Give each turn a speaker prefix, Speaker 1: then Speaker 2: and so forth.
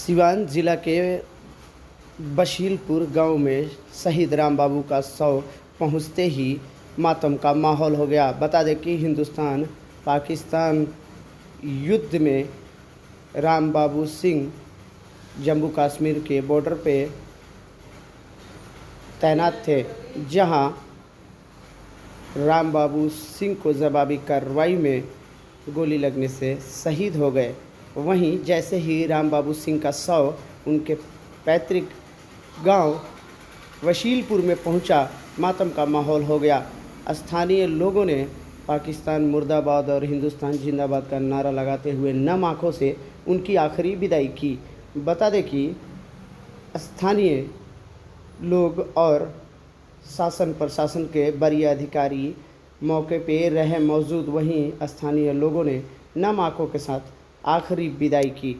Speaker 1: सिवान जिला के बशीलपुर गांव में शहीद राम बाबू का शव पहुंचते ही मातम का माहौल हो गया। बता दें कि हिंदुस्तान पाकिस्तान युद्ध में राम बाबू सिंह जम्मू कश्मीर के बॉर्डर पे तैनात थे, जहां राम बाबू सिंह को जवाबी कार्रवाई में गोली लगने से शहीद हो गए। वहीं जैसे ही राम बाबू सिंह का शव उनके पैतृक गांव वशीलपुर में पहुंचा, मातम का माहौल हो गया। स्थानीय लोगों ने पाकिस्तान मुर्दाबाद और हिंदुस्तान जिंदाबाद का नारा लगाते हुए नम आँखों से उनकी आखिरी विदाई की। बता दें कि स्थानीय लोग और शासन प्रशासन के वरीय अधिकारी मौके पे रहे मौजूद। वहीं स्थानीय लोगों ने नम आँखों के साथ आखिरी विदाई की।